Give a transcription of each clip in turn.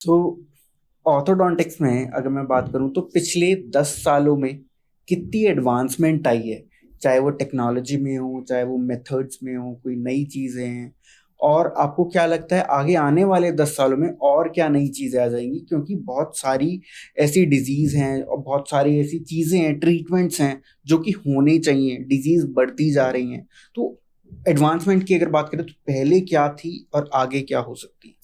तो ऑर्थोडोंटिक्स में अगर मैं बात करूं तो पिछले 10 सालों में कितनी एडवांसमेंट आई है। चाहे वो टेक्नोलॉजी में हो, चाहे वो मेथड्स में हो, कोई नई चीजें हैं। और आपको क्या लगता है आगे आने वाले 10 सालों में और क्या नई चीजें आ जाएंगी, क्योंकि बहुत सारी ऐसी डिजीज हैं और बहुत सारी ऐसी चीजें हैं, ट्रीटमेंट्स हैं जो कि होने चाहिए। डिजीज बढ़ती जा रही हैं। तो एडवांसमेंट की अगर बात करें तो पहले क्या थी और आगे क्या हो सकती है।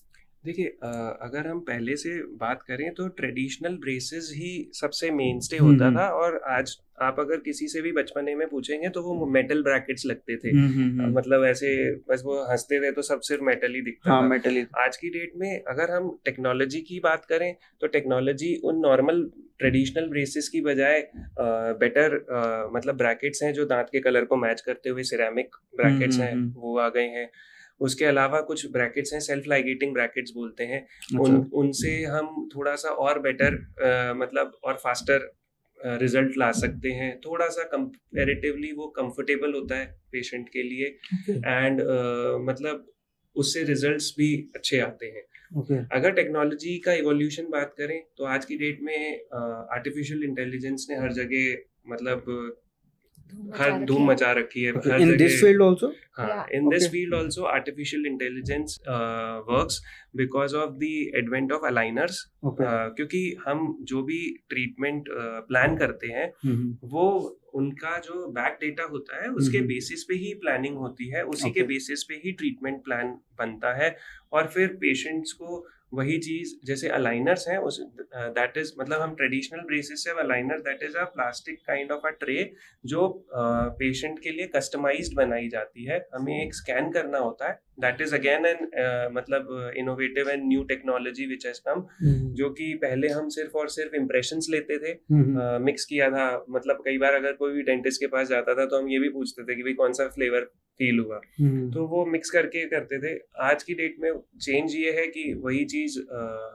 देखिए, अगर हम पहले से बात करें तो ट्रेडिशनल ब्रेसेस ही सबसे मेन स्टे हम्म। होता था। और आज आप अगर किसी से भी बचपने में पूछेंगे तो वो मेटल ब्रैकेट्स लगते थे। हम्म। मतलब ऐसे बस वो हंसते थे तो सब सिर्फ मेटल ही दिखता हाँ, था। मेटल। आज की डेट में अगर हम टेक्नोलॉजी की बात करें तो टेक्नोलॉजी उन नॉर्मल ट्रेडिशनल ब्रेसेस की बजाय बेटर मतलब ब्रैकेट्स हैं जो दांत के कलर को मैच करते हुए सिरेमिक ब्रैकेट्स हैं हम्म। वो आ गए हैं। उसके अलावा कुछ ब्रैकेट्स हैं, सेल्फ लाइगेटिंग ब्रैकेट्स बोलते हैं। अच्छा। उनसे हम थोड़ा सा और बेटर मतलब और फास्टर रिजल्ट ला सकते हैं। थोड़ा सा कंपैरेटिवली वो कंफर्टेबल होता है पेशेंट के लिए। ओके। एंड मतलब उससे रिजल्ट्स भी अच्छे आते हैं। ओके। अगर टेक्नोलॉजी का इवोल्यूशन बात करें तो आज की डेट में आर्टिफिशियल इंटेलिजेंस ने हर जगह मतलब हर धूम मचा रखी है ओके, हर इन दिस जगह। Field also. हाँ, in this okay. field also artificial intelligence works because of the advent of aligners। Okay. क्योंकि हम जो भी ट्रीटमेंट प्लान करते हैं हम्म। वो उनका जो बैक डेटा होता है उसके बेसिस पे ही प्लानिंग होती है, उसी के ओके। बेसिस पे ही ट्रीटमेंट प्लान बनता है। और फिर पेशेंट्स को वही चीज जैसे अलाइनर्स हैं उस दैट इज मतलब हम ट्रेडिशनल ब्रेसिस से aligner that is a plastic kind of a tray जो पेशेंट के लिए कस्टमाइज्ड बनाई जाती है। हमें एक स्कैन करना होता है दैट इज अगेन एन मतलब innovative and new technology which has come. जो कि पहले हम सिर्फ और सिर्फ इम्प्रेशंस लेते थे, मिक्स किया था। मतलब कई बार अगर कोई भी डेंटिस्ट के पास जाता था तो हम ये भी पूछते थे कि भाई कौन सा फ्लेवर फील हुआ, तो वो मिक्स करके करते थे। आज की डेट में चेंज ये है कि वही चीज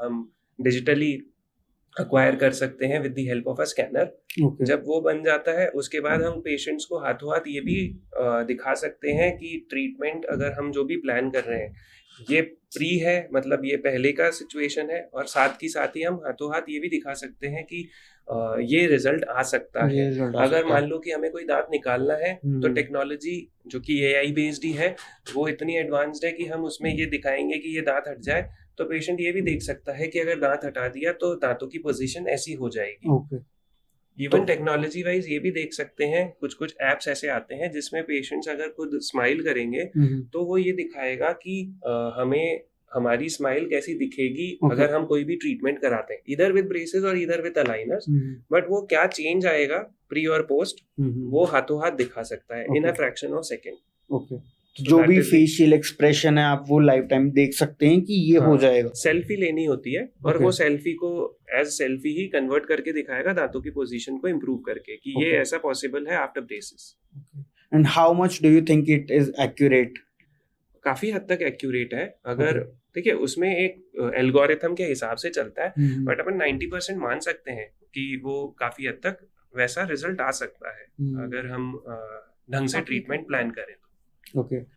हम डिजिटली अक्वायर कर सकते हैं with the help of a scanner. Okay. जब वो बन जाता है उसके बाद हम पेशेंट्स को हाथों हाथ ये भी दिखा सकते हैं कि ट्रीटमेंट अगर हम जो भी प्लान कर रहे हैं ये प्री है, मतलब ये पहले का सिचुएशन है। और साथ ही हम हाथों हाथ ये भी दिखा सकते हैं कि ये रिजल्ट आ सकता ये है। रिजल्ट आ अगर सकता है। मान लो कि हमें कोई दांत निकालना है तो टेक्नोलॉजी जो कि एआई बेस्ड ही है वो इतनी एडवांस्ड है कि हम उसमें ये दिखाएंगे कि ये दांत हट जाए तो पेशेंट ये भी देख सकता है कि अगर दांत हटा दिया तो दांतों की पोजीशन ऐसी हो जाएगी। ओके। तो इवन टेक्नोलॉजी वाइज ये भी देख सकते हैं, कुछ कुछ एप्स ऐसे आते हैं जिसमें पेशेंट्स अगर खुद स्माइल करेंगे तो वो ये दिखाएगा कि हमें हमारी स्माइल कैसी दिखेगी ओके। अगर हम कोई भी ट्रीटमेंट कराते हैं इधर विद ब्रेसेस और इधर विद अलाइनर्स। बट वो क्या चेंज आएगा प्री और पोस्ट वो हाथों हाथ दिखा सकता है in a okay. Fraction of second. Okay. तो जो भी फेशियल एक्सप्रेशन है आप वो लाइफ टाइम देख सकते हैं कि ये हो जाएगा। सेल्फी लेनी होती है और Okay. वो सेल्फी को एज सेल्फी ही कन्वर्ट करके दिखाएगा दांतों की पोजीशन को इम्प्रूव करके कि ये Okay. ऐसा पॉसिबल है after braces. And how much do you think it is accurate. काफी हद तक एक्यूरेट है। अगर Okay. देखिए उसमें एक एल्गोरिथम के हिसाब से चलता है बट हम्म। अपन 90% मान सकते हैं कि वो काफी हद तक वैसा रिजल्ट आ सकता है अगर हम ढंग से ट्रीटमेंट प्लान करें तो। ओके।